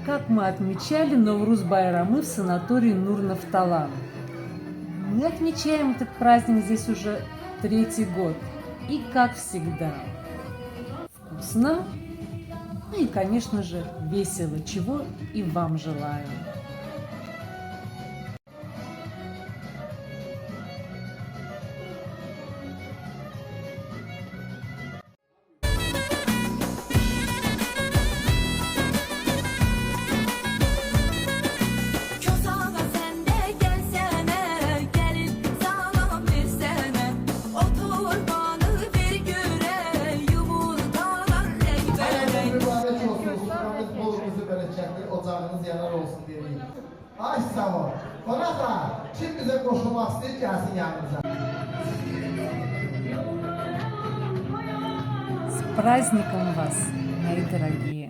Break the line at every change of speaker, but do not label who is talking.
как мы отмечали Навруз байрамы в санатории Нур-Нафталан. Мы отмечаем этот праздник здесь уже 3-й год. И, как всегда, вкусно, ну и, конечно же, весело, чего и вам желаю.
Közağa sen de gelsene, gelip sana bir sene. Otur bana bir göre, yumurtalar
Hayırlı
ekmeğe.
mübarek olsun, sultanınız bolunuzu bereketli, ocağınız yanar olsun diyelim. Ay sağ ol. Konaklar, kim bize koşulmak istiyor gelsin yanımıza.
С праздником вас, мои дорогие!